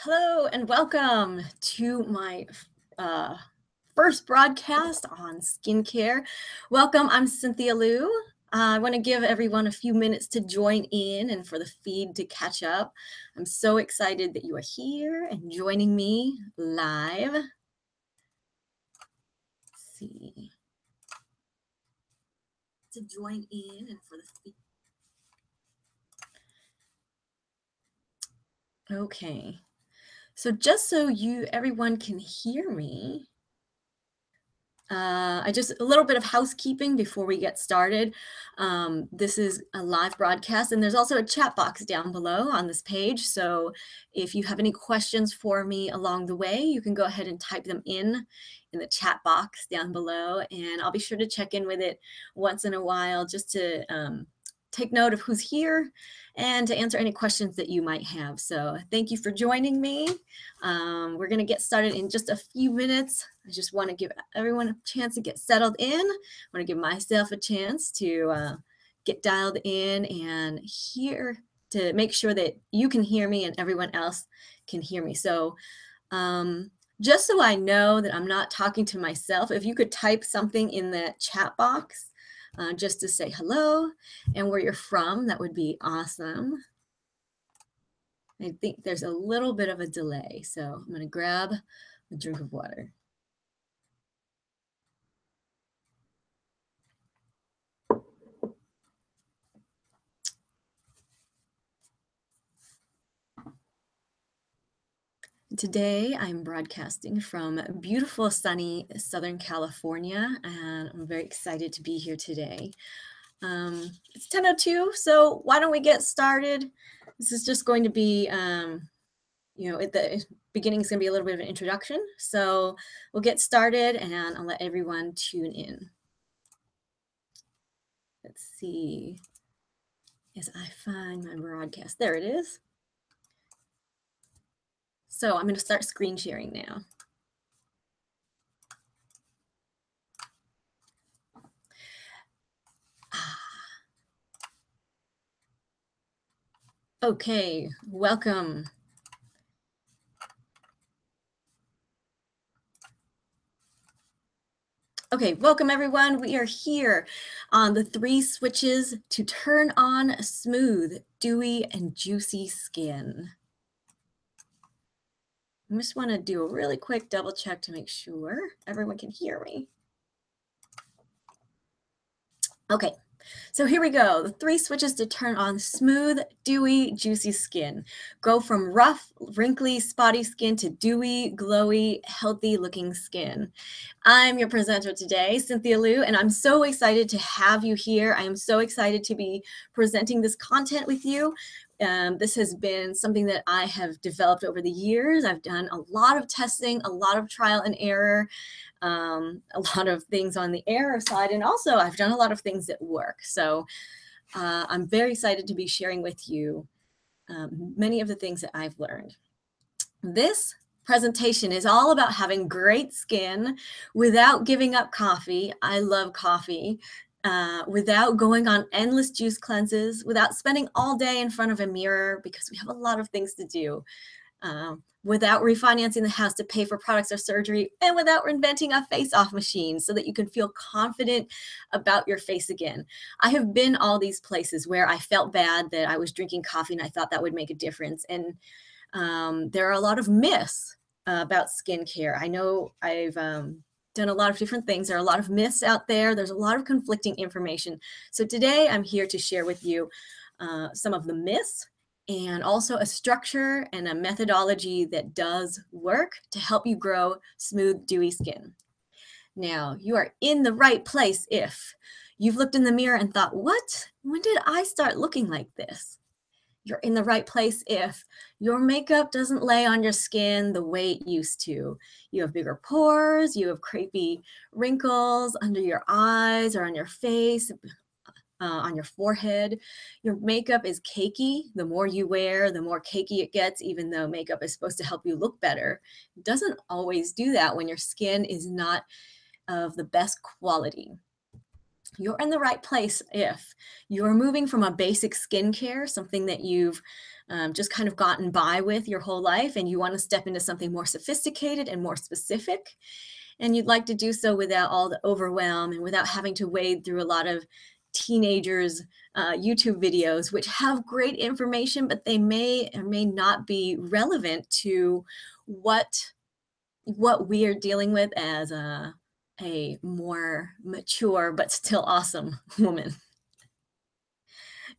Hello and welcome to my uh, first broadcast on skincare. Welcome, I'm Cynthia Liu. I want to give everyone a few minutes to join in and for the feed to catch up. I'm so excited that you are here and joining me live. Let's see. To join in and for the feed. Okay. So just so everyone can hear me, I just a little bit of housekeeping before we get started. This is a live broadcast, and there's also a chat box down below on this page. So if you have any questions for me along the way, you can go ahead and type them in the chat box down below, and I'll be sure to check in with it once in a while just to take note of who's here and to answer any questions that you might have. So thank you for joining me. We're going to get started in just a few minutes. I just want to give everyone a chance to get settled in. I want to give myself a chance to get dialed in and hear, to make sure that you can hear me and everyone else can hear me. So just so I know that I'm not talking to myself, if you could type something in the chat box just to say hello and where you're from, that would be awesome. I think there's a little bit of a delay, so I'm going to grab a drink of water. Today, I'm broadcasting from beautiful, sunny Southern California, and I'm very excited to be here today. It's 10:02, so why don't we get started? This is just going to be, at the beginning is going to be a little bit of an introduction. So we'll get started, and I'll let everyone tune in. Let's see as I find my broadcast. There it is. So I'm going to start screen sharing now. Okay, welcome. Okay, welcome everyone. We are here on the 3 switches to turn on smooth, dewy, and juicy skin. I just want to do a really quick double check to make sure everyone can hear me. Okay, so here we go. The 3 switches to turn on smooth, dewy, juicy skin. Go from rough, wrinkly, spotty skin to dewy, glowy, healthy looking skin. I'm your presenter today, Cynthia Liu, and I'm so excited to have you here. I am so excited to be presenting this content with you. This has been something that I have developed over the years. I've done a lot of testing, a lot of trial and error, a lot of things on the error side, and also I've done a lot of things that work. So I'm very excited to be sharing with you many of the things that I've learned. This presentation is all about having great skin without giving up coffee. I love coffee. Without going on endless juice cleanses, without spending all day in front of a mirror because we have a lot of things to do, without refinancing the house to pay for products or surgery, and without inventing a face-off machine so that you can feel confident about your face again. I have been all these places where I felt bad that I was drinking coffee and I thought that would make a difference. And there are a lot of myths about skincare. I know I've done a lot of different things. There are a lot of myths out there. There's a lot of conflicting information. So today I'm here to share with you some of the myths and also a structure and a methodology that does work to help you grow smooth, dewy skin. Now, you are in the right place if you've looked in the mirror and thought, what? When did I start looking like this? You're in the right place if your makeup doesn't lay on your skin the way it used to. You have bigger pores, you have crepey wrinkles under your eyes or on your face, on your forehead. Your makeup is cakey. The more you wear, the more cakey it gets, even though makeup is supposed to help you look better. It doesn't always do that when your skin is not of the best quality. You're in the right place if you're moving from a basic skincare, something that you've just kind of gotten by with your whole life, and you want to step into something more sophisticated and more specific. And you'd like to do so without all the overwhelm and without having to wade through a lot of teenagers' YouTube videos, which have great information, but they may or may not be relevant to what we are dealing with as a more mature but still awesome woman.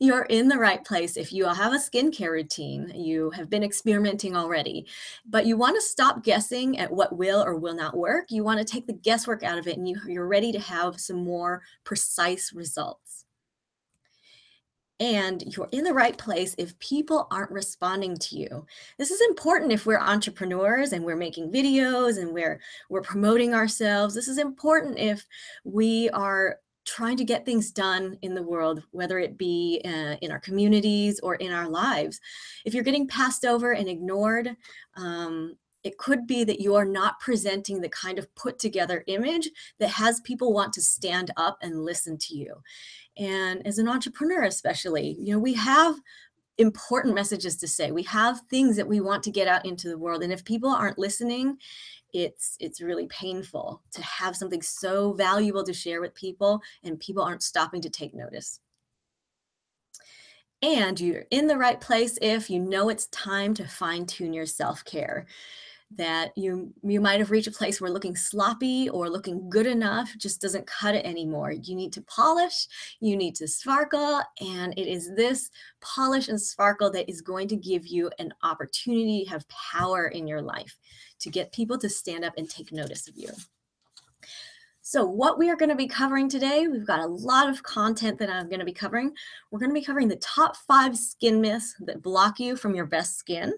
You're in the right place if you have a skincare routine, you have been experimenting already, but you want to stop guessing at what will or will not work. You want to take the guesswork out of it, and you're ready to have some more precise results. And you're in the right place if people aren't responding to you. This is important if we're entrepreneurs and we're making videos and we're promoting ourselves. This is important if we are trying to get things done in the world, whether it be in our communities or in our lives. If you're getting passed over and ignored, it could be that you are not presenting the kind of put together image that has people want to stand up and listen to you. And as an entrepreneur, especially, we have important messages to say. We have things that we want to get out into the world. And if people aren't listening, it's really painful to have something so valuable to share with people and people aren't stopping to take notice. And you're in the right place if you know it's time to fine tune your self care, that you might have reached a place where looking sloppy or looking good enough just doesn't cut it anymore. You need to polish, you need to sparkle, and it is this polish and sparkle that is going to give you an opportunity to have power in your life, to get people to stand up and take notice of you. So what we are going to be covering today, we've got a lot of content that I'm going to be covering. We're going to be covering the top 5 skin myths that block you from your best skin.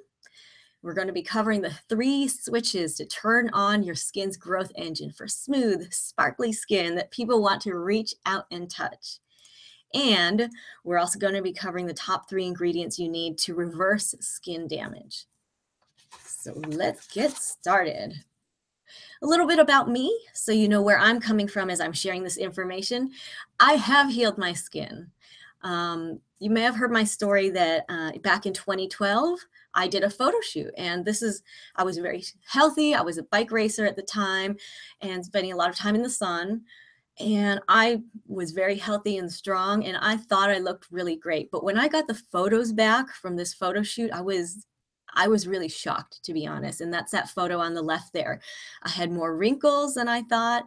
We're going to be covering the 3 switches to turn on your skin's growth engine for smooth, sparkly skin that people want to reach out and touch. And we're also going to be covering the top 3 ingredients you need to reverse skin damage. So let's get started. A little bit about me, so you know where I'm coming from as I'm sharing this information. I have healed my skin. You may have heard my story that back in 2012, I did a photo shoot, and I was very healthy. I was a bike racer at the time and spending a lot of time in the sun. And I was very healthy and strong, and I thought I looked really great. But when I got the photos back from this photo shoot, I was really shocked, to be honest. And that's that photo on the left there. I had more wrinkles than I thought,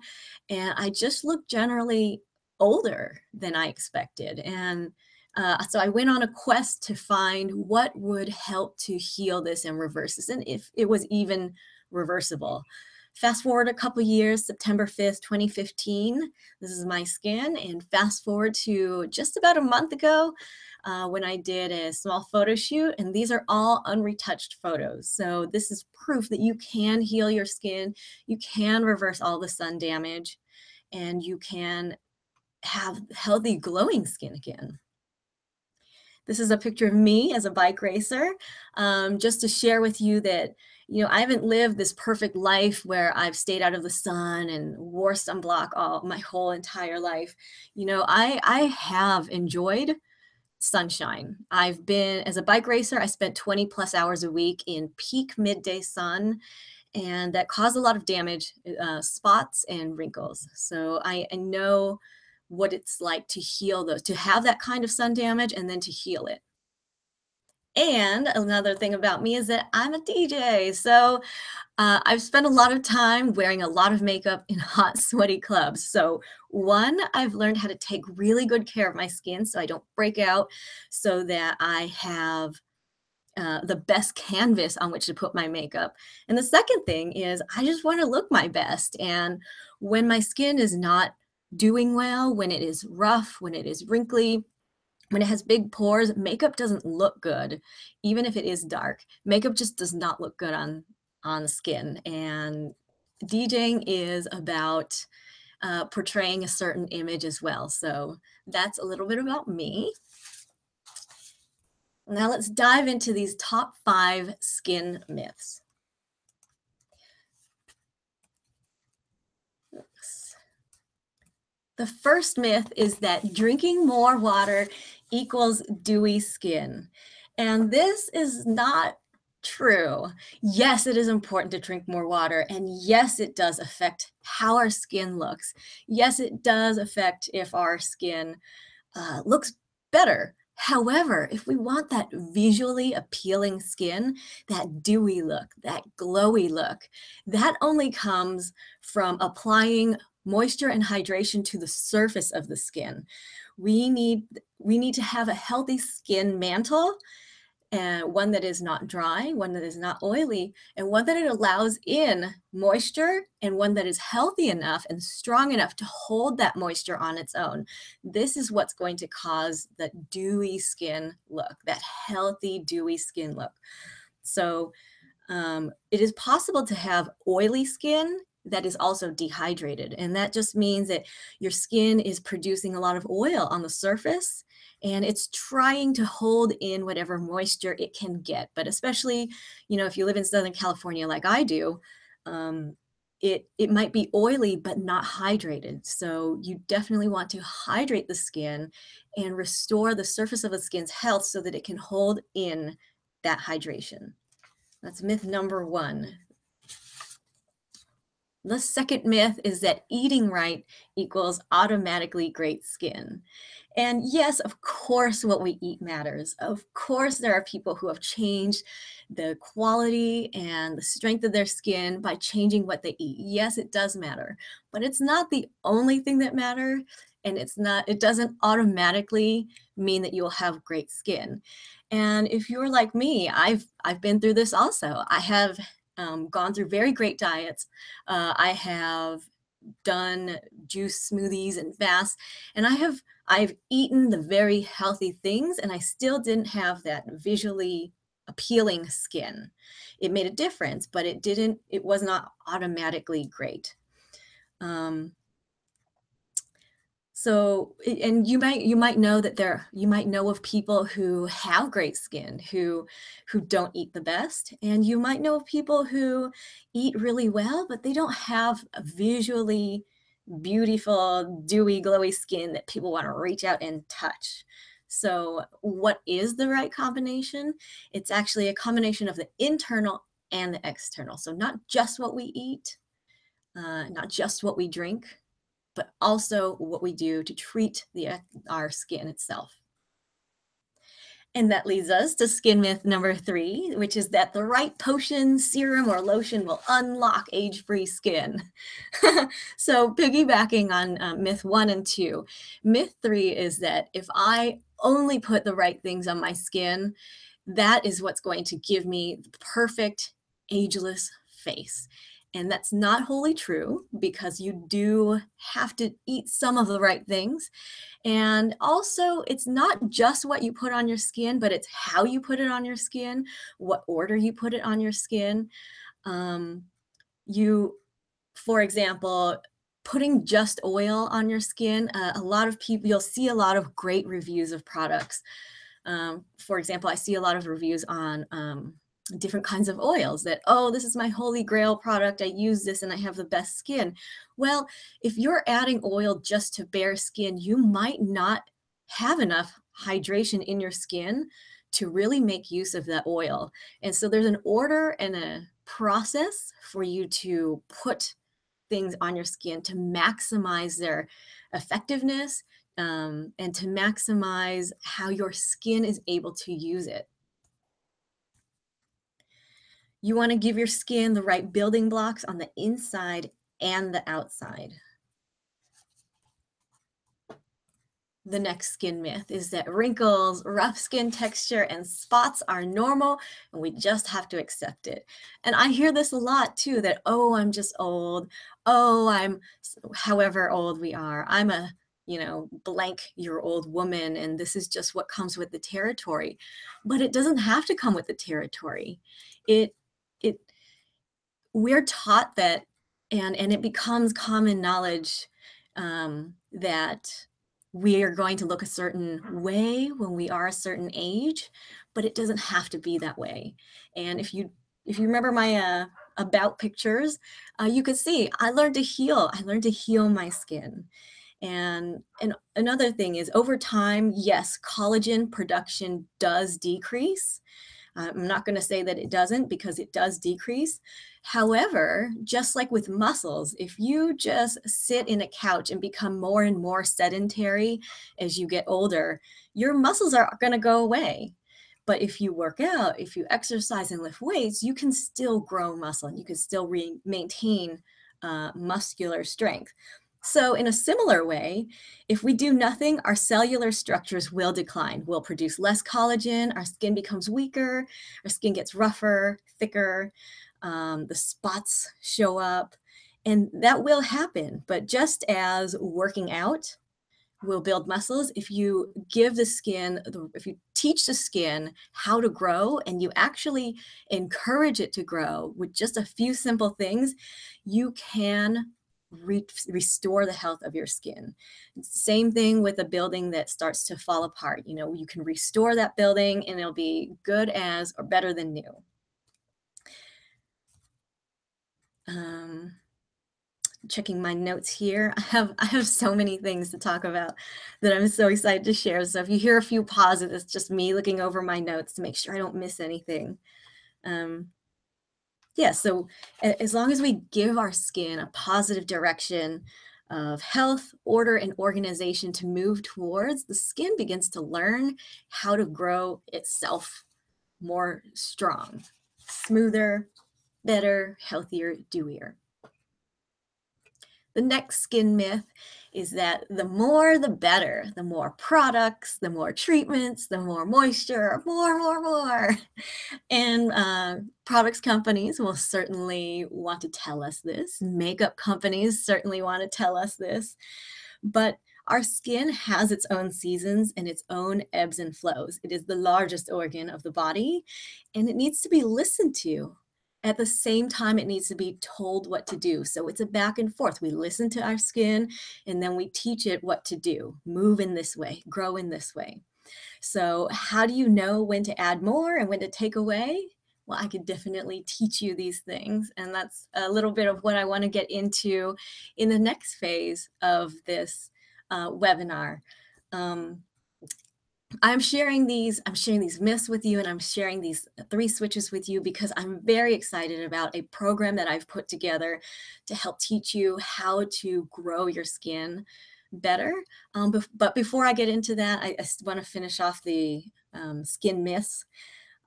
and I just looked generally older than I expected. And so I went on a quest to find what would help to heal this and reverse this, and if it was even reversible. Fast forward a couple years, September 5th, 2015, this is my skin. And fast forward to just about a month ago when I did a small photo shoot, and these are all unretouched photos. So this is proof that you can heal your skin, you can reverse all the sun damage, and you can have healthy, glowing skin again. This is a picture of me as a bike racer, just to share with you that, I haven't lived this perfect life where I've stayed out of the sun and wore sunblock all my whole entire life. I have enjoyed sunshine. As a bike racer, I spent 20 plus hours a week in peak midday sun, and that caused a lot of damage, spots and wrinkles. So I know what it's like to heal those, to have that kind of sun damage and then to heal it. And another thing about me is that I'm a DJ. So I've spent a lot of time wearing a lot of makeup in hot, sweaty clubs. So one, I've learned how to take really good care of my skin so I don't break out, so that I have the best canvas on which to put my makeup. And the second thing is I just want to look my best. And when my skin is not doing well, when it is rough, when it is wrinkly, when it has big pores, makeup doesn't look good. Even if it is dark, makeup just does not look good on the skin. And DJing is about portraying a certain image as well. So that's a little bit about me. Now let's dive into these top 5 skin myths. The first myth is that drinking more water equals dewy skin. And this is not true. Yes, it is important to drink more water. And yes, it does affect how our skin looks. Yes, it does affect if our skin looks better. However, if we want that visually appealing skin, that dewy look, that glowy look, that only comes from applying moisture and hydration to the surface of the skin. We need we need to have a healthy skin mantle, and one that is not dry, one that is not oily, and one that it allows in moisture, and one that is healthy enough and strong enough to hold that moisture on its own. This is what's going to cause the dewy skin look, that healthy, dewy skin look. So it is possible to have oily skin that is also dehydrated. And that just means that your skin is producing a lot of oil on the surface and it's trying to hold in whatever moisture it can get. But especially, if you live in Southern California like I do, um, it might be oily but not hydrated. So you definitely want to hydrate the skin and restore the surface of the skin's health so that it can hold in that hydration. That's myth number one. The second myth is that eating right equals automatically great skin. And yes, of course, what we eat matters. Of course, there are people who have changed the quality and the strength of their skin by changing what they eat. Yes, it does matter, but it's not the only thing that matters. And it doesn't automatically mean that you'll have great skin. And if you're like me, I've been through this also. I have gone through very great diets. I have done juice smoothies and fasts, and I've eaten the very healthy things, and I still didn't have that visually appealing skin. It made a difference, but it was not automatically great. Um, and you might know that you might know of people who have great skin, who don't eat the best, and you might know of people who eat really well, but they don't have a visually beautiful, dewy, glowy skin that people want to reach out and touch. So, what is the right combination? It's actually a combination of the internal and the external. So, not just what we eat, not just what we drink, but also what we do to treat our skin itself. And that leads us to skin myth number 3, which is that the right potion, serum, or lotion will unlock age-free skin. So piggybacking on myth 1 and 2, myth 3 is that if I only put the right things on my skin, that is what's going to give me the perfect ageless face. And that's not wholly true because you do have to eat some of the right things. And also, it's not just what you put on your skin, but it's how you put it on your skin, what order you put it on your skin. Um, you, for example, putting just oil on your skin, a lot of people, you'll see a lot of great reviews of products. For example, I see a lot of reviews on different kinds of oils that, oh, this is my holy grail product. I use this and I have the best skin. Well, if you're adding oil just to bare skin, you might not have enough hydration in your skin to really make use of that oil. And so there's an order and a process for you to put things on your skin to maximize their effectiveness, and to maximize how your skin is able to use it. You want to give your skin the right building blocks on the inside and the outside. The next skin myth is that wrinkles, rough skin texture, and spots are normal and we just have to accept it. And I hear this a lot too, that, oh, I'm just old. Oh, I'm however old we are. I'm a, blank year old woman, and this is just what comes with the territory. But it doesn't have to come with the territory. It, it, we're taught that, and it becomes common knowledge, that we are going to look a certain way when we are a certain age, but it doesn't have to be that way. And if you remember my about pictures, you could see I learned to heal. I learned to heal my skin. And another thing is over time, yes, collagen production does decrease. I'm not going to say that it doesn't because it does decrease. However, just like with muscles, if you just sit in a couch and become more and more sedentary as you get older, your muscles are going to go away. But if you work out, if you exercise and lift weights, you can still grow muscle and you can still maintain muscular strength. So, in a similar way, if we do nothing, our cellular structures will decline. We'll produce less collagen, our skin becomes weaker, our skin gets rougher, thicker, the spots show up, and that will happen. But just as working out will build muscles, if you give the skin, if you teach the skin how to grow and you actually encourage it to grow with just a few simple things, you can restore the health of your skin. Same thing with a building that starts to fall apart. You know, you can restore that building and it'll be good as or better than new. Um, Checking my notes here. I have so many things to talk about that I'm so excited to share. So if you hear a few pauses, it's just me looking over my notes to make sure I don't miss anything. Um, yeah, so as long as we give our skin a positive direction of health, order, and organization to move towards, the skin begins to learn how to grow itself more strong, smoother, better, healthier, dewier. The next skin myth is that the more the better, the more products, the more treatments, the more moisture, more. And products companies will certainly want to tell us this. Makeup companies certainly want to tell us this. But our skin has its own seasons and its own ebbs and flows. It is the largest organ of the body, and it needs to be listened to. At the same time, it needs to be told what to do. So it's a back and forth. We listen to our skin, and then we teach it what to do. Move in this way, grow in this way. So, how do you know when to add more and when to take away? Well, I could definitely teach you these things. And that's a little bit of what I want to get into in the next phase of this webinar. Um, I'm sharing these myths with you, and I'm sharing these 3 switches with you because I'm very excited about a program that I've put together to help teach you how to grow your skin better. But before I get into that, I want to finish off the skin myths,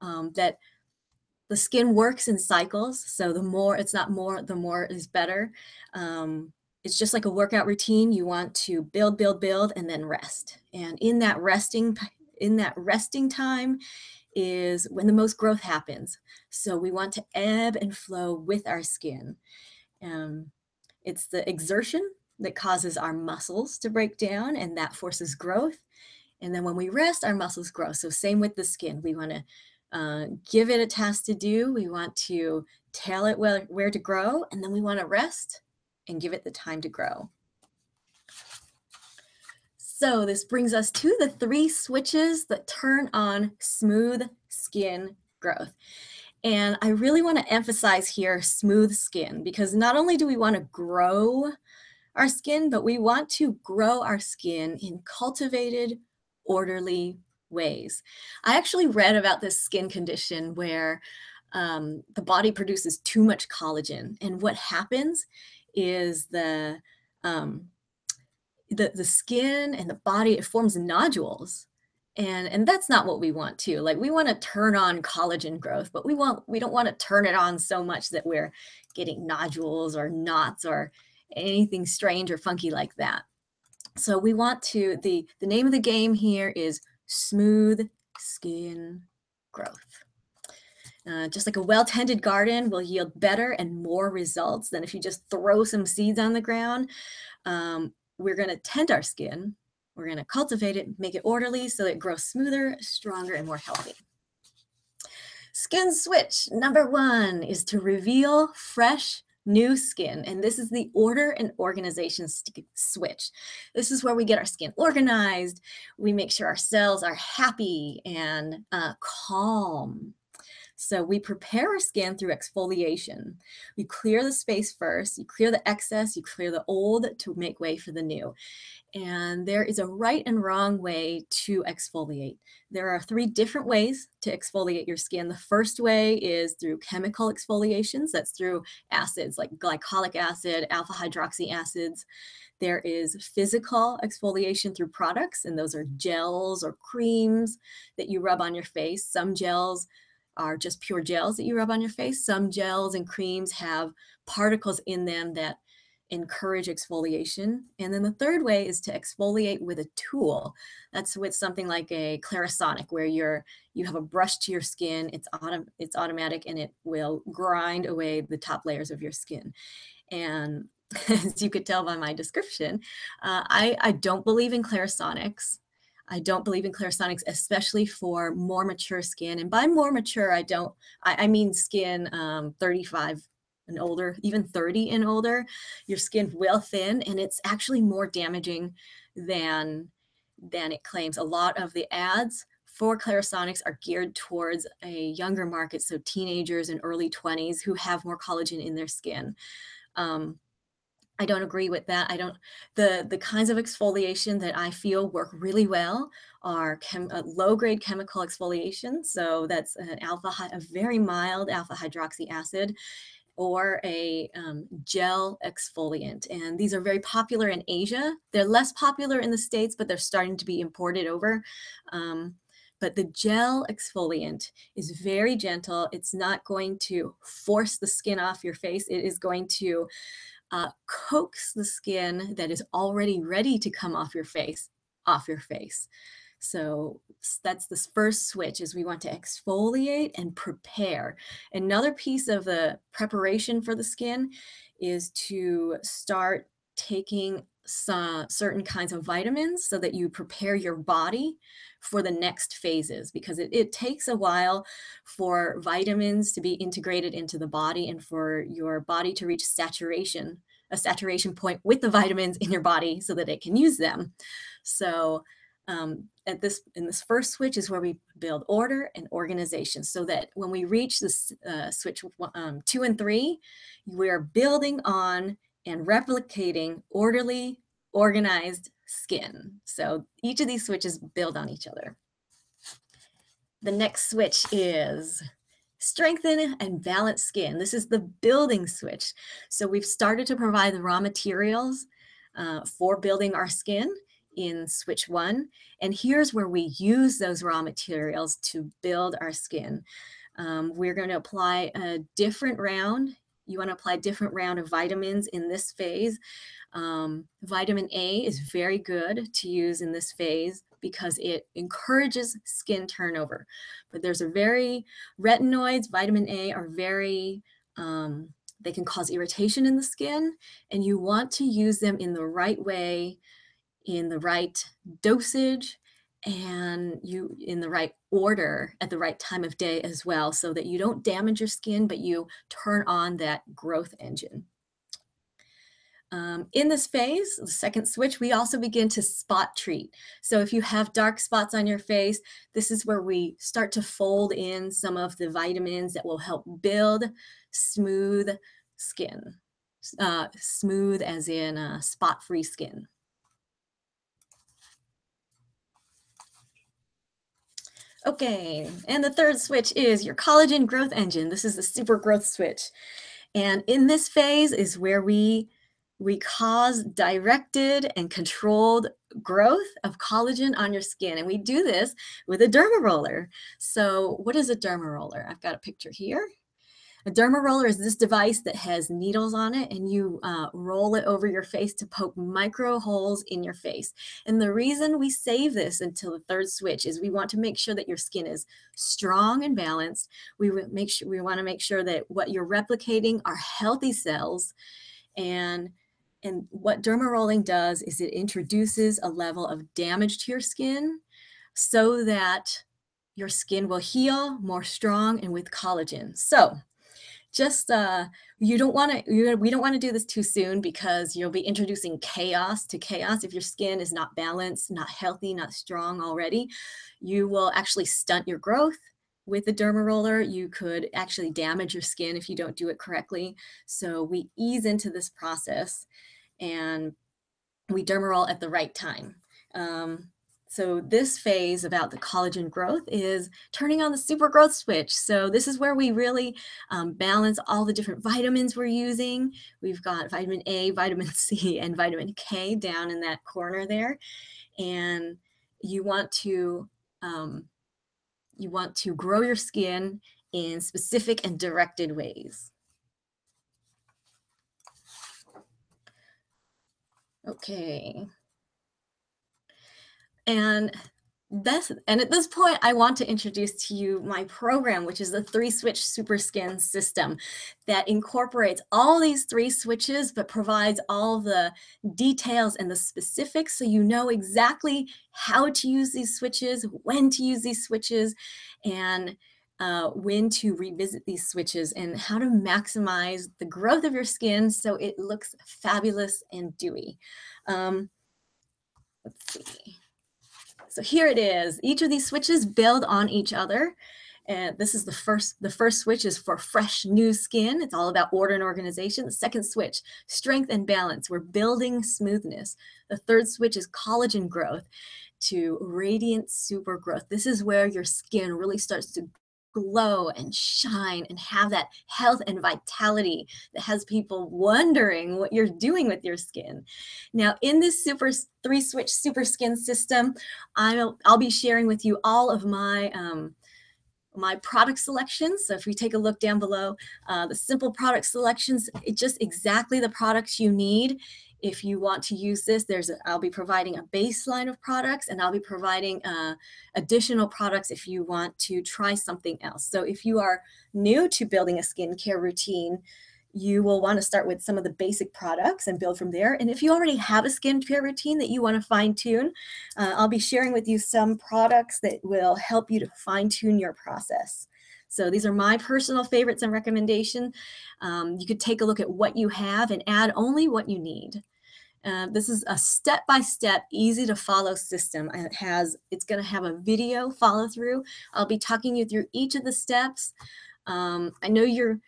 that the skin works in cycles. So the more, it's not more, the more is better. It's just like a workout routine. You want to build, and then rest. And in that resting time is when the most growth happens. So we want to ebb and flow with our skin. Um, it's the exertion that causes our muscles to break down, and that forces growth. And then when we rest, our muscles grow. So same with the skin. We want to give it a task to do. We want to tell it where to grow, and then we want to rest and give it the time to grow. So this brings us to the 3 switches that turn on smooth skin growth. And I really want to emphasize here smooth skin, because not only do we want to grow our skin, but we want to grow our skin in cultivated, orderly ways. I actually read about this skin condition where the body produces too much collagen, and what happens is um, the skin and the body, it forms nodules. And that's not what we want to. Like, we want to turn on collagen growth, but we don't want to turn it on so much that we're getting nodules or knots or anything strange or funky like that. So we want to, the name of the game here is smooth skin growth. Just like a well-tended garden will yield better and more results than if you just throw some seeds on the ground. We're going to tend our skin. We're going to cultivate it, make it orderly so it grows smoother, stronger, and more healthy. Skin switch number 1 is to reveal fresh, new skin. And this is the order and organization switch. This is where we get our skin organized. We make sure our cells are happy and calm. So we prepare our skin through exfoliation. We clear the space first, you clear the excess, you clear the old to make way for the new. And there is a right and wrong way to exfoliate. There are 3 different ways to exfoliate your skin. The first way is through chemical exfoliations. That's through acids like glycolic acid, alpha hydroxy acids. There is physical exfoliation through products, and those are gels or creams that you rub on your face. Some gels are just pure gels that you rub on your face. Some gels and creams have particles in them that encourage exfoliation. And then the third way is to exfoliate with a tool. That's with something like a Clarisonic, where you have a brush to your skin. It's automatic, and it will grind away the top layers of your skin. And as you could tell by my description, I don't believe in Clarisonics. I don't believe in Clarisonics, especially for more mature skin. And by more mature, I mean skin 35 and older, even 30 and older. Your skin will thin, and it's actually more damaging than it claims. A lot of the ads for Clarisonics are geared towards a younger market, so teenagers and early 20s who have more collagen in their skin. Um, I don't agree with that. I don't the kinds of exfoliation that I feel work really well are low-grade chemical exfoliation. So that's a very mild alpha hydroxy acid, or a gel exfoliant. And these are very popular in Asia. They're less popular in the States, but they're starting to be imported over. But the gel exfoliant is very gentle. It's not going to force the skin off your face. It is going to coax the skin that is already ready to come off your face. So that's this first switch, is we want to exfoliate and prepare. Another piece of the preparation for the skin is to start taking some certain kinds of vitamins so that you prepare your body for the next phases, because it takes a while for vitamins to be integrated into the body and for your body to reach a saturation point with the vitamins in your body so that it can use them. So in this first switch is where we build order and organization, so that when we reach this switch 2 and 3, we're building on and replicating orderly, organized skin. So each of these switches build on each other. The next switch is strengthen and balance skin. This is the building switch. So we've started to provide the raw materials for building our skin in switch 1. And here's where we use those raw materials to build our skin. We're going to apply a different round. You want to apply a different round of vitamins in this phase. Vitamin A is very good to use in this phase because it encourages skin turnover. But retinoids, vitamin A are very, they can cause irritation in the skin, and you want to use them in the right way, in the right dosage, and in the right order at the right time of day as well, so that you don't damage your skin, but you turn on that growth engine. In this phase, the second switch, we also begin to spot treat. So if you have dark spots on your face, this is where we start to fold in some of the vitamins that will help build smooth skin. Smooth as in spot-free skin. Okay, and the third switch is your collagen growth engine. This is the super growth switch. And in this phase is where we cause directed and controlled growth of collagen on your skin. And we do this with a derma roller. So what is a derma roller? I've got a picture here. A derma roller is this device that has needles on it, and you roll it over your face to poke micro holes in your face. And the reason we save this until the third switch is we want to make sure that your skin is strong and balanced. We want to make sure that what you're replicating are healthy cells. And what derma rolling does is it introduces a level of damage to your skin so that your skin will heal more strong and with collagen. So just we don't want to do this too soon, because you'll be introducing chaos to chaos. If your skin is not balanced, not healthy, not strong already, you will actually stunt your growth, with the derma roller, you could actually damage your skin if you don't do it correctly. So we ease into this process and we derma roll at the right time. So this phase about the collagen growth is turning on the super growth switch. So this is where we really balance all the different vitamins we're using. We've got vitamin A, vitamin C, and vitamin K down in that corner there. And you want to grow your skin in specific and directed ways. Okay. And at this point, I want to introduce to you my program, which is the 3-switch super skin system that incorporates all these 3 switches, but provides all the details and the specifics so you know exactly how to use these switches, when to use these switches, and when to revisit these switches, and how to maximize the growth of your skin so it looks fabulous and dewy. Let's see. So here it is. Each of these switches build on each other. And this is the first switch is for fresh new skin. It's all about order and organization. The second switch, strength and balance. We're building smoothness. The third switch is collagen growth to radiant super growth. This is where your skin really starts to glow and shine and have that health and vitality that has people wondering what you're doing with your skin. Now, in this 3-switch super skin system, I'll be sharing with you all of my my product selections. So if we take a look down below, the simple product selections, it's just exactly the products you need. If you want to use this, I'll be providing a baseline of products, and I'll be providing additional products if you want to try something else. So if you are new to building a skincare routine, you will want to start with some of the basic products and build from there. And if you already have a skincare routine that you want to fine tune, I'll be sharing with you some products that will help you to fine tune your process. So these are my personal favorites and recommendation. You could take a look at what you have and add only what you need. This is a step-by-step, easy-to-follow system. It's going to have a video follow-through. I'll be talking you through each of the steps. I know you're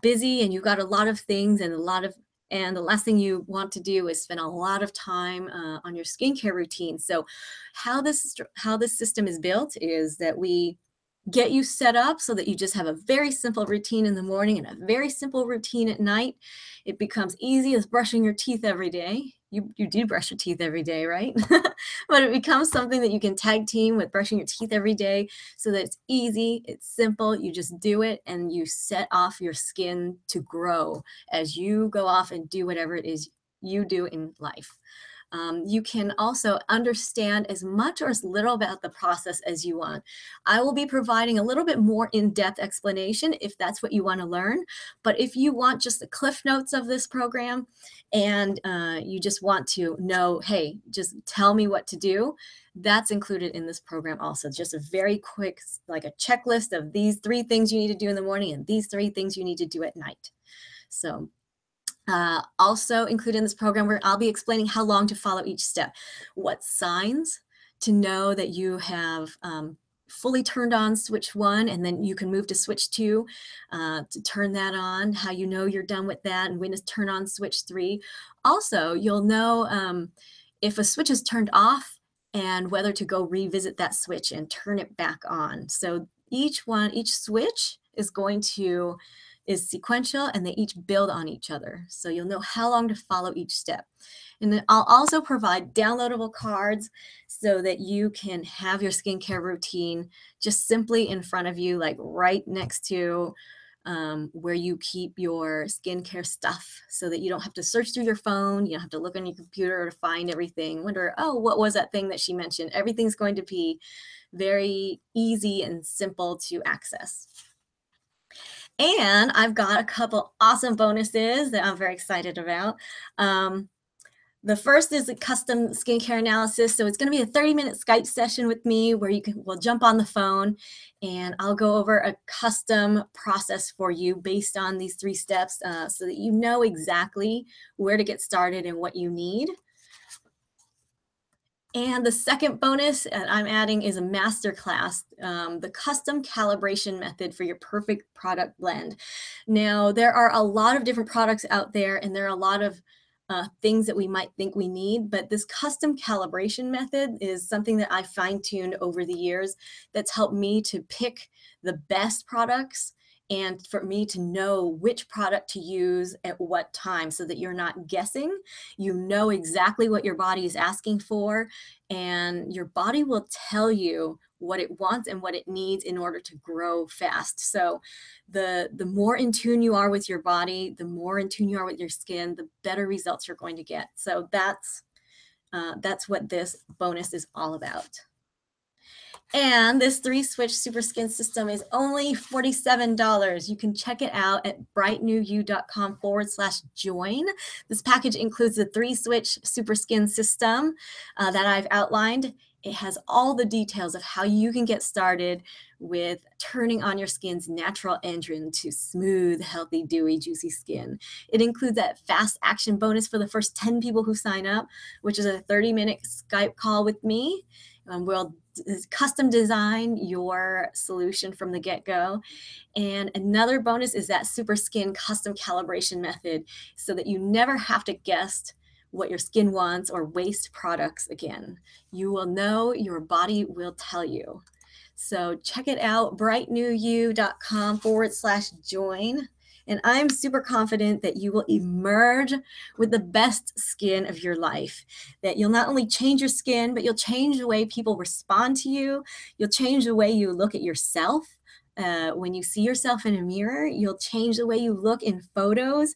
busy and you've got a lot of things and the last thing you want to do is spend a lot of time on your skincare routine. So how this system is built is that we get you set up so that you just have a very simple routine in the morning and a very simple routine at night. It becomes easy as brushing your teeth every day. You do brush your teeth every day, right? But it becomes something that you can tag team with brushing your teeth every day so that it's easy, it's simple, you just do it and you set off your skin to grow as you go off and do whatever it is you do in life. You can also understand as much or as little about the process as you want. I will be providing a little bit more in-depth explanation if that's what you want to learn. But if you want just the cliff notes of this program and you just want to know, hey, just tell me what to do, that's included in this program also. Just a very quick, like a checklist of these 3 things you need to do in the morning and these 3 things you need to do at night. So also included in this program where I'll be explaining how long to follow each step, what signs to know that you have fully turned on switch 1, and then you can move to switch 2 to turn that on, how you know you're done with that, and when to turn on switch 3. Also, you'll know if a switch is turned off and whether to go revisit that switch and turn it back on. So each switch is sequential, and they each build on each other. So you'll know how long to follow each step. And then I'll also provide downloadable cards so that you can have your skincare routine just simply in front of you, like right next to where you keep your skincare stuff, so that you don't have to search through your phone, you don't have to look on your computer to find everything, wonder, oh, what was that thing that she mentioned? Everything's going to be very easy and simple to access. And I've got a couple awesome bonuses that I'm very excited about. The first is a custom skincare analysis. So it's going to be a 30-minute Skype session with me where we'll jump on the phone and I'll go over a custom process for you based on these 3 steps so that you know exactly where to get started and what you need. And the second bonus I'm adding is a masterclass, the custom calibration method for your perfect product blend. Now, there are a lot of different products out there, and there are a lot of things that we might think we need, but this custom calibration method is something that I fine-tuned over the years that's helped me to pick the best products and for me to know which product to use at what time so that you're not guessing. You know exactly what your body is asking for, and your body will tell you what it wants and what it needs in order to grow fast. So the more in tune you are with your body, the more in tune you are with your skin, the better results you're going to get. So that's what this bonus is all about. And this 3-switch super skin system is only $47. You can check it out at brightnewyou.com/join. This package includes the 3-switch super skin system that I've outlined. It has all the details of how you can get started with turning on your skin's natural engine to smooth, healthy, dewy, juicy skin. It includes that fast action bonus for the first 10 people who sign up, which is a 30-minute Skype call with me. We'll custom design your solution from the get-go. And another bonus is that super skin custom calibration method so that you never have to guess what your skin wants or waste products again. You will know, your body will tell you. So check it out, brightnewyou.com/join. And I'm super confident that you will emerge with the best skin of your life. That you'll not only change your skin, but you'll change the way people respond to you. You'll change the way you look at yourself. When you see yourself in a mirror, you'll change the way you look in photos.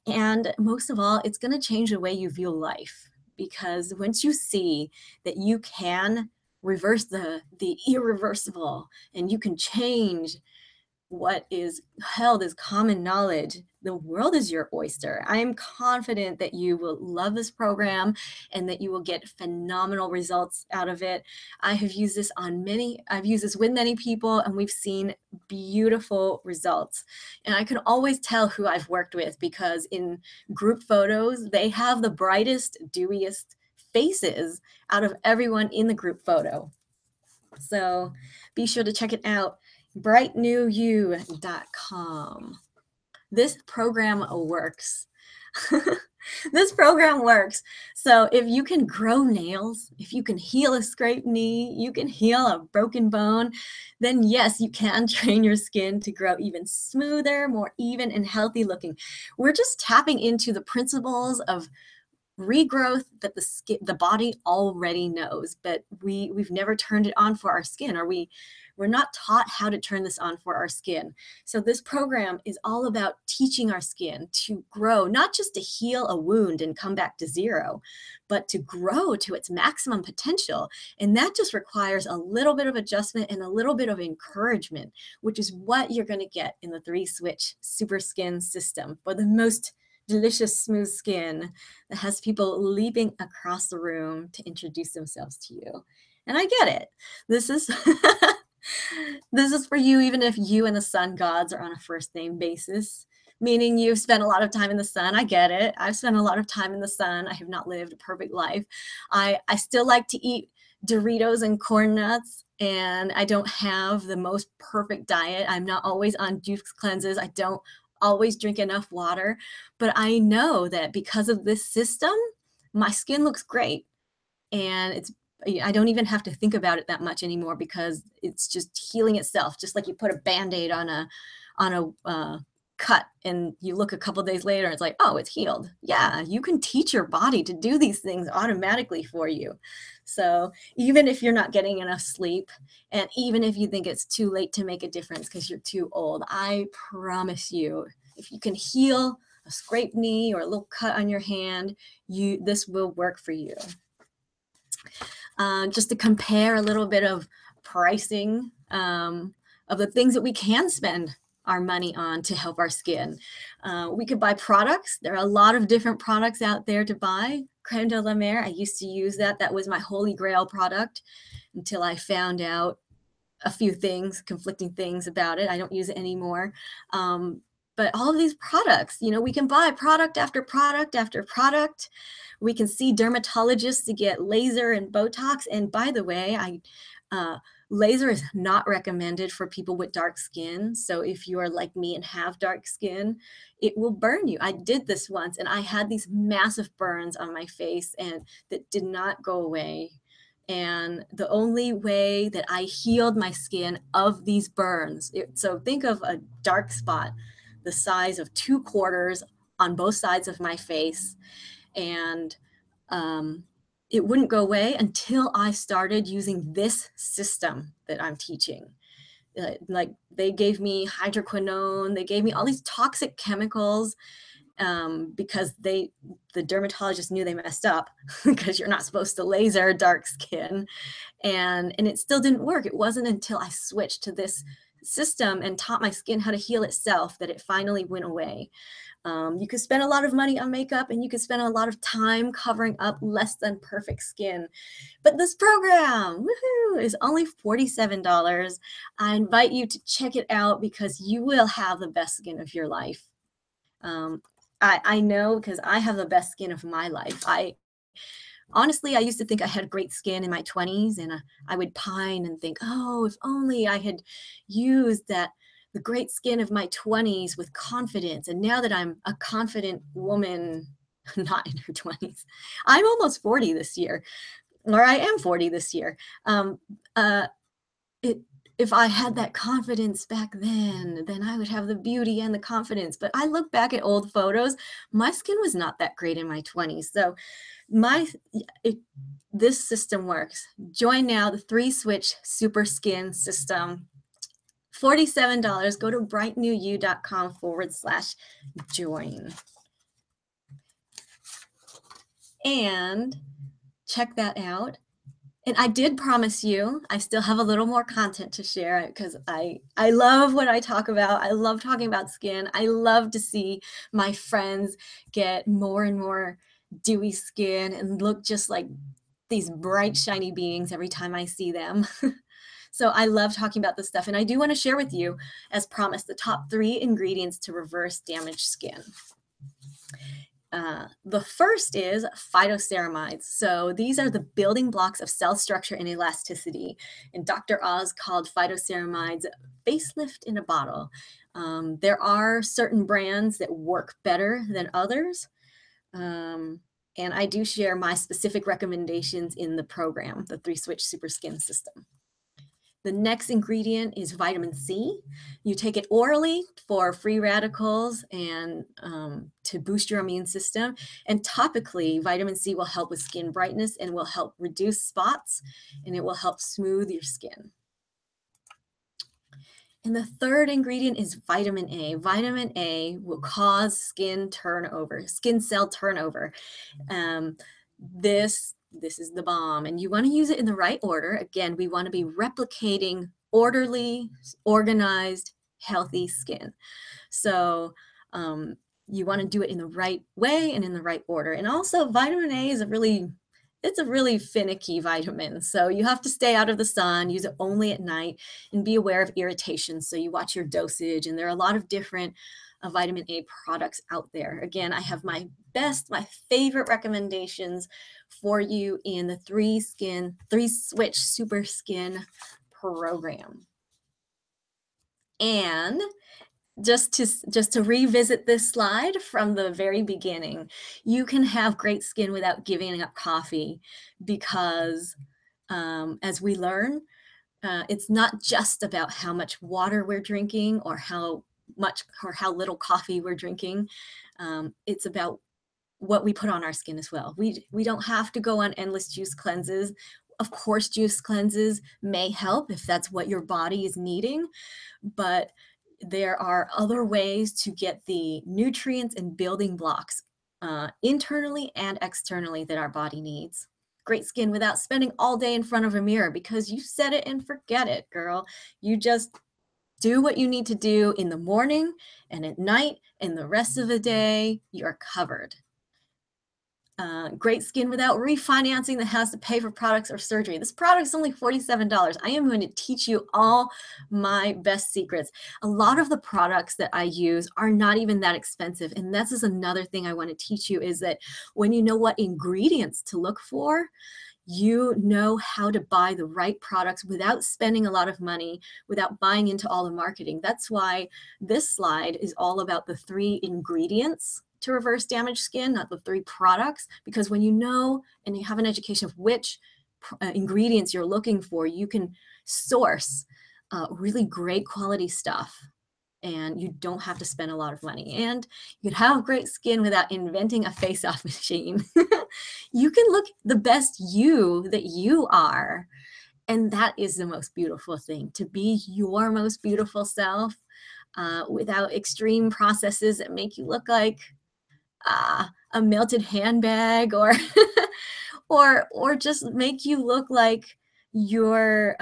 And most of all, it's going to change the way you view life. Because once you see that you can reverse the irreversible and you can change what is held as common knowledge, the world is your oyster. I am confident that you will love this program and that you will get phenomenal results out of it. I've used this with many people, and we've seen beautiful results. And I can always tell who I've worked with because in group photos, they have the brightest, dewiest faces out of everyone in the group photo. So be sure to check it out, brightnewyou.com. This program works. This program works. So if you can grow nails, if you can heal a scraped knee, you can heal a broken bone, then yes, you can train your skin to grow even smoother, more even, and healthy looking. We're just tapping into the principles of regrowth that the body already knows, but we've never turned it on for our skin, or we're not taught how to turn this on for our skin. So this program is all about teaching our skin to grow, not just to heal a wound and come back to zero, but to grow to its maximum potential. And that just requires a little bit of adjustment and a little bit of encouragement, which is what you're going to get in the 3-switch super skin system for the most delicious, smooth skin that has people leaping across the room to introduce themselves to you. And I get it. This is this is for you, even if you and the sun gods are on a first name basis, meaning you've spent a lot of time in the sun. I get it. I've spent a lot of time in the sun. I have not lived a perfect life. I still like to eat Doritos and corn nuts, and I don't have the most perfect diet. I'm not always on juice cleanses. I don't always drink enough water, but I know that because of this system, my skin looks great. And I don't even have to think about it that much anymore because it's just healing itself. Just like you put a Band-Aid on a cut and you look a couple days later and it's like, oh, it's healed. Yeah, you can teach your body to do these things automatically for you. So even if you're not getting enough sleep, and even if you think it's too late to make a difference because you're too old, I promise you, if you can heal a scraped knee or a little cut on your hand, this will work for you. Just to compare a little bit of pricing of the things that we can spend our money on to help our skin. We could buy products. There are a lot of different products out there to buy. Creme de la Mer, I used to use that. That was my holy grail product until I found out a few things, conflicting things about it. I don't use it anymore. But all of these products, we can buy product after product after product. We can see dermatologists to get laser and Botox. And by the way, uh, laser is not recommended for people with dark skin. So if you are like me and have dark skin, it will burn you. I did this once and I had these massive burns on my face and that did not go away. And the only way that I healed my skin of these burns, so think of a dark spot the size of 2 quarters on both sides of my face. And um, it wouldn't go away until I started using this system that I'm teaching. Like they gave me hydroquinone, they gave me all these toxic chemicals because the dermatologist knew they messed up because you're not supposed to laser dark skin, and it still didn't work. It wasn't until I switched to this system and taught my skin how to heal itself that it finally went away. You could spend a lot of money on makeup and you could spend a lot of time covering up less than perfect skin. But this program, woohoo, is only $47. I invite you to check it out because you will have the best skin of your life. I know because I have the best skin of my life. Honestly, I used to think I had great skin in my 20s, and I would pine and think, oh, if only I had used the great skin of my 20s with confidence. And now that I'm a confident woman, not in her 20s, I'm almost 40 this year, or I am 40 this year. Um, uh, it, if I had that confidence back then I would have the beauty and the confidence. But I look back at old photos, my skin was not that great in my 20s. So this system works. Join now the 3-switch super skin system. $47. Go to brightnewyou.com/join. And check that out. And I did promise you, I still have a little more content to share because I love what I talk about. I love talking about skin. I love to see my friends get more and more dewy skin and look just like these bright, shiny beings every time I see them. So I love talking about this stuff. And I do want to share with you, as promised, the top 3 ingredients to reverse damaged skin. The first is phytoceramides. So these are the building blocks of cell structure and elasticity. And Dr. Oz called phytoceramides facelift in a bottle. There are certain brands that work better than others. And I do share my specific recommendations in the program, the 3-switch super skin system. The next ingredient is vitamin C. You take it orally for free radicals and to boost your immune system. And topically, vitamin C will help with skin brightness and will help reduce spots, and it will help smooth your skin. And the third ingredient is vitamin A. Vitamin A will cause skin cell turnover. This is the bomb, and you want to use it in the right order. Again, we want to be replicating orderly, organized, healthy skin. So you want to do it in the right way and in the right order. And also vitamin A is a really finicky vitamin. So you have to stay out of the sun, use it only at night, and be aware of irritation. So you watch your dosage, and there are a lot of different vitamin A products out there. Again, I have my favorite recommendations for you in the 3-switch super skin program. And just to revisit this slide from the very beginning, you can have great skin without giving up coffee because as we learn, it's not just about how much water we're drinking or how little coffee we're drinking. It's about what we put on our skin as well. We don't have to go on endless juice cleanses. Of course, juice cleanses may help if that's what your body is needing, but there are other ways to get the nutrients and building blocks internally and externally that our body needs. Great skin without spending all day in front of a mirror because you set it and forget it, girl. You just do what you need to do in the morning and at night, and the rest of the day, you're covered. great skin without refinancing the house to pay for products or surgery. This product is only $47. I am going to teach you all my best secrets. A lot of the products that I use are not even that expensive. And this is another thing I want to teach you, is that when you know what ingredients to look for, you know how to buy the right products without spending a lot of money, without buying into all the marketing. That's why this slide is all about the 3 ingredients to reverse damaged skin, not the 3 products, because when you know and you have an education of which ingredients you're looking for, you can source really great quality stuff, and you don't have to spend a lot of money, and you can have great skin without inventing a face-off machine. You can look the best you that you are, and that is the most beautiful thing, to be your most beautiful self without extreme processes that make you look like a melted handbag, or or just make you look like you're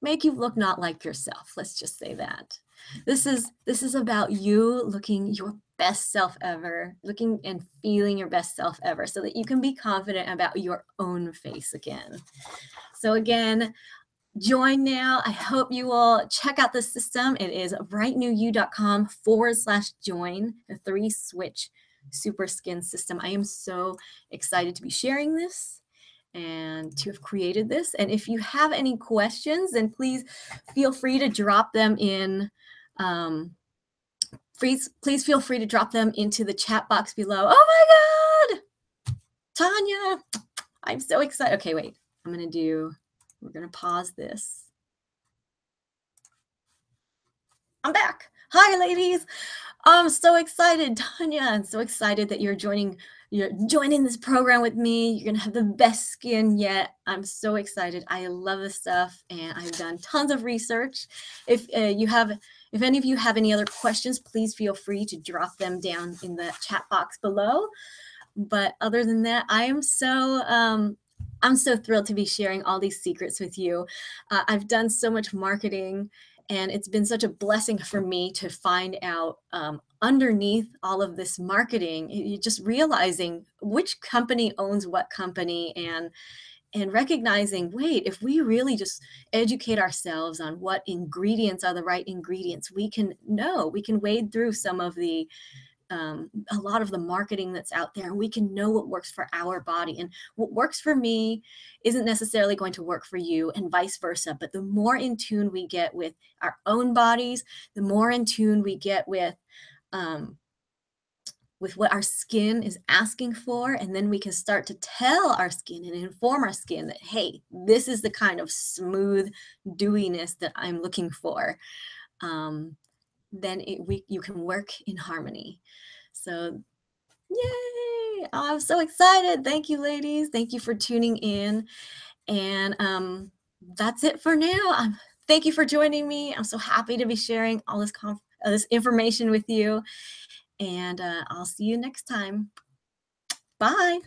make you look not like yourself. Let's just say that. This is about you looking your best self ever, looking and feeling your best self ever, so that you can be confident about your own face again. So again, join now. I hope you will check out the system. It is brightnewyou.com/join, the 3-switch super skin system. I am so excited to be sharing this and to have created this. And if you have any questions, then please feel free to drop them in. Please feel free to drop them into the chat box below. Oh my God, Tanya, I'm so excited. Okay, wait, we're gonna pause this. I'm back. Hi, ladies. I'm so excited, Tanya. I'm so excited that you're joining this program with me. You're gonna have the best skin yet. I'm so excited. I love this stuff, and I've done tons of research. If any of you have any other questions, please feel free to drop them down in the chat box below. But other than that, I'm so thrilled to be sharing all these secrets with you. I've done so much marketing, and it's been such a blessing for me to find out underneath all of this marketing, you just realizing which company owns what company, and recognizing, wait, if we really just educate ourselves on what ingredients are the right ingredients, we can wade through some of the a lot of the marketing that's out there, and we can know what works for our body. And what works for me isn't necessarily going to work for you, and vice versa. But the more in tune we get with our own bodies, the more in tune we get with what our skin is asking for, and then we can start to tell our skin and inform our skin that, hey, this is the kind of smooth dewiness that I'm looking for. Then you can work in harmony. So yay! Oh, I'm so excited. Thank you, ladies. Thank you for tuning in. And that's it for now. Thank you for joining me. I'm so happy to be sharing all this information with you. And I'll see you next time. Bye.